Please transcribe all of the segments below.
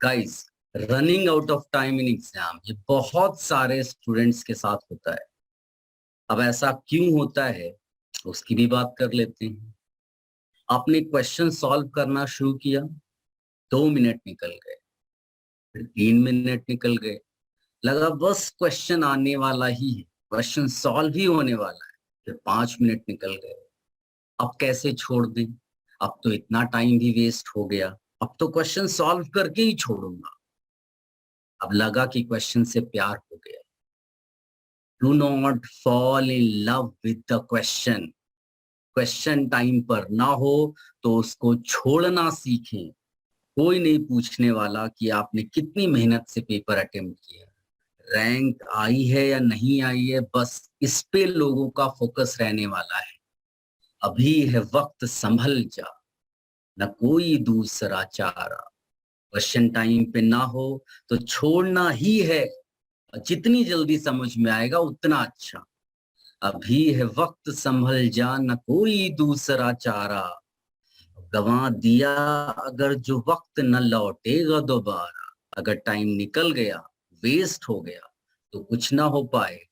Guys, running out of time in exam ये बहुत सारे स्टूडेंट्स के साथ होता है। अब ऐसा क्यों होता है उसकी भी बात कर लेते हैं। आपने क्वेश्चन सॉल्व करना शुरू किया, 2 मिनट निकल गए, फिर 3 मिनट निकल गए, लगा बस क्वेश्चन आने वाला ही है, क्वेश्चन सॉल्व ही होने वाला है, फिर 5 मिनट निकल गए। अब कैसे छोड़ दें? अब तो इतना टाइम भी वेस्ट हो गया, अब तो क्वेश्चन सॉल्व करके ही छोड़ूंगा। अब लगा कि क्वेश्चन से प्यार हो गया। Do not fall in love with the question. Question time पर ना हो तो उसको छोड़ना सीखें। कोई नहीं पूछने वाला कि आपने कितनी मेहनत से पेपर अटेम्प्ट किया, रैंक आई है या नहीं आई है, बस इस पे लोगों का फोकस रहने वाला है। अभी है वक्त, संभल जा, न कोई दूसरा चारा। क्वेश्चन टाइम पे ना हो तो छोड़ना ही है, जितनी जल्दी समझ में आएगा उतना अच्छा। अभी है वक्त, संभल जा, न कोई दूसरा चारा। गंवा दिया अगर जो वक्त न लौटेगा दोबारा। अगर टाइम निकल गया, वेस्ट हो गया, तो कुछ ना हो पाएगा।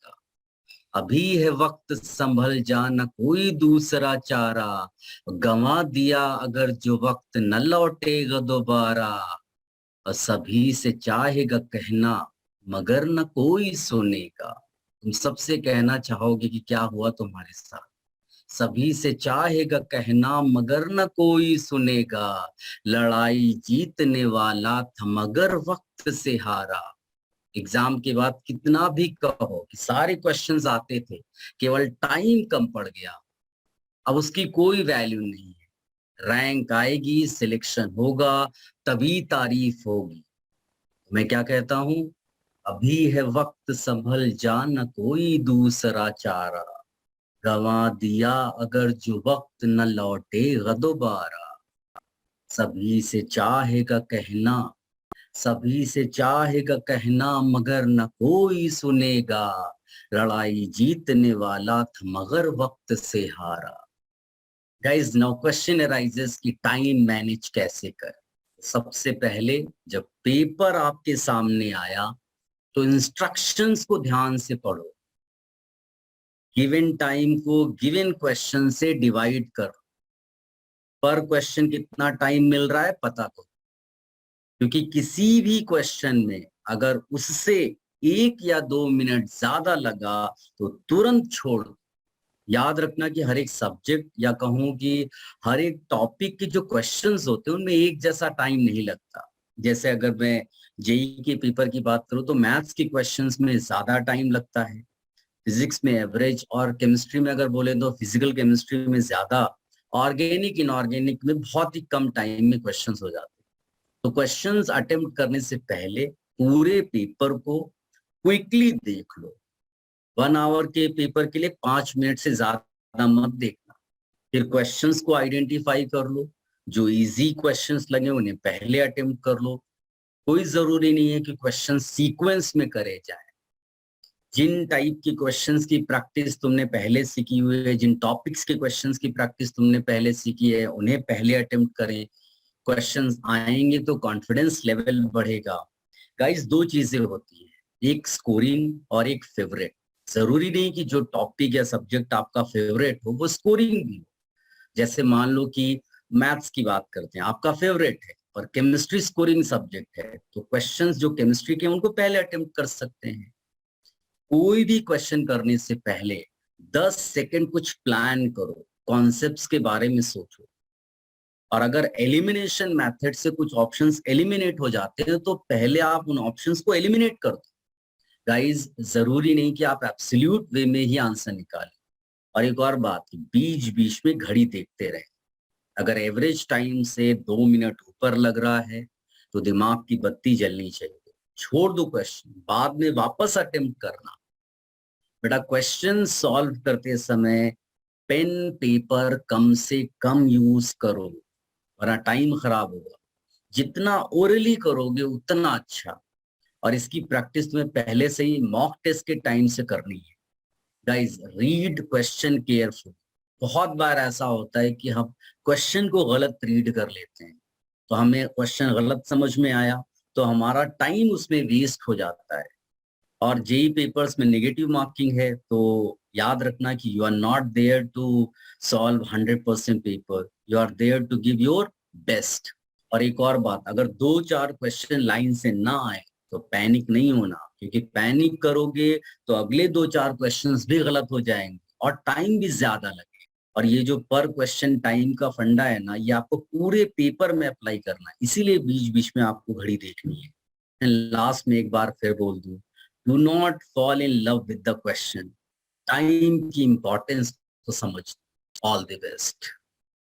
अभी है वक्त, संभल जा, न कोई दूसरा चारा। गंवा दिया अगर जो वक्त न लौटेगा दोबारा। और सभी से चाहेगा कहना, मगर न कोई सुनेगा। तुम सबसे कहना चाहोगे कि क्या हुआ तुम्हारे साथ। सभी से चाहेगा कहना, मगर न कोई सुनेगा। लड़ाई जीतने वाला था मगर वक्त से हारा। एग्जाम के बाद कितना भी कहो कि सारे क्वेश्चंस आते थे, केवल टाइम कम पड़ गया, अब उसकी कोई वैल्यू नहीं है। रैंक आएगी, सिलेक्शन होगा, तभी तारीफ होगी। मैं क्या कहता हूं? अभी है वक्त, संभल जा, न कोई दूसरा चारा। गंवा दिया अगर जो वक्त न लौटेगा दोबारा। सभी से चाहेगा कहना, सभी से चाहेगा कहना, मगर न कोई सुनेगा। लड़ाई जीतने वाला था मगर वक्त से हारा। गाइज, नाउ क्वेश्चन अराइजेस कि टाइम मैनेज कैसे कर। सबसे पहले जब पेपर आपके सामने आया तो इंस्ट्रक्शंस को ध्यान से पढ़ो। गिवन टाइम को गिवन क्वेश्चन से डिवाइड करो। पर क्वेश्चन कितना टाइम मिल रहा है पता करो, क्योंकि किसी भी क्वेश्चन में अगर उससे 1 या 2 मिनट ज्यादा लगा तो तुरंत छोड़ दो। याद रखना कि हर एक सब्जेक्ट या कहूं कि हर एक टॉपिक के जो क्वेश्चंस होते हैं उनमें एक जैसा टाइम नहीं लगता। जैसे अगर मैं जेई के पेपर की बात करूं तो मैथ्स के क्वेश्चंस में ज्यादा टाइम लगता है, फिजिक्स में एवरेज, और केमिस्ट्री में अगर बोले तो फिजिकल केमिस्ट्री में ज्यादा, ऑर्गेनिक इनऑर्गेनिक में बहुत ही कम टाइम में क्वेश्चंस हो जाते हैं। तो क्वेश्चंस अटेम्प्ट करने से पहले पूरे पेपर को क्विकली देख लो। 1 आवर के पेपर के लिए 5 मिनट से ज्यादा मत देखना। फिर क्वेश्चंस को आइडेंटिफाई कर लो, जो इजी क्वेश्चंस लगे उन्हें पहले अटेम्प्ट कर लो। कोई जरूरी नहीं है कि क्वेश्चन सीक्वेंस में करे जाए। जिन टाइप की क्वेश्चंस की प्रैक्टिस तुमने पहले सीखी हुई है, जिन टॉपिक्स के क्वेश्चंस की प्रैक्टिस तुमने पहले सीखी है, उन्हें पहले अटेम्प्ट करें। क्वेश्चंस आएंगे तो कॉन्फिडेंस लेवल बढ़ेगा। गाइस, दो चीजें होती है, एक स्कोरिंग और एक फेवरेट। जरूरी नहीं कि जो टॉपिक या सब्जेक्ट आपका फेवरेट हो वो स्कोरिंग भी हो। जैसे मान लो कि मैथ्स की बात करते हैं, आपका फेवरेट है और केमिस्ट्री स्कोरिंग सब्जेक्ट है, तो क्वेश्चंस जो केमिस्ट्री के उनको पहले अटेम्प्ट कर सकते हैं। कोई भी क्वेश्चन करने से पहले 10 सेकंड कुछ प्लान करो, कॉन्सेप्ट्स के बारे में सोचो। और अगर एलिमिनेशन मेथड से कुछ ऑप्शंस एलिमिनेट हो जाते हैं तो पहले आप उन ऑप्शंस को एलिमिनेट कर दो। गाइस, जरूरी नहीं कि आप एब्सोल्यूट वे में ही आंसर निकालें। और एक और बात, बीच बीच में घड़ी देखते रहे। अगर एवरेज टाइम से 2 मिनट ऊपर लग रहा है तो दिमाग की बत्ती जलनी चाहिए। छोड़ दो क्वेश्चन, बाद में वापस अटेम्प्ट करना। बेटा, क्वेश्चन सॉल्व करते समय पेन पेपर कम से कम यूज करो, वरना टाइम खराब होगा। जितना ओरली करोगे उतना अच्छा। और इसकी प्रैक्टिस तुम्हें पहले से ही मॉक टेस्ट के टाइम से करनी है। Guys, read question careful. बहुत बार ऐसा होता है कि हम क्वेश्चन को गलत रीड कर लेते हैं, तो हमें क्वेश्चन गलत समझ में आया, तो हमारा टाइम उसमें वेस्ट हो जाता है। और जेई पेपर्स में नेगेटिव मार्किंग है, तो याद रखना कि you are not there to solve 100% paper, you are there to give your best. और एक और बात, अगर 2-4 क्वेश्चन लाइन से ना आए तो पैनिक नहीं होना, क्योंकि पैनिक करोगे तो अगले 2-4 क्वेश्चंस भी गलत हो जाएंगे और टाइम भी ज्यादा लगेगा। और ये जो पर क्वेश्चन टाइम का फंडा है ना, ये आपको पूरे पेपर में अप्लाई करना है, इसीलिए बीच बीच में आपको घड़ी देखनी है। लास्ट में एक बार फिर बोल दूं, do not fall in love with the question, time की इंपॉर्टेंस को समझ। All the best.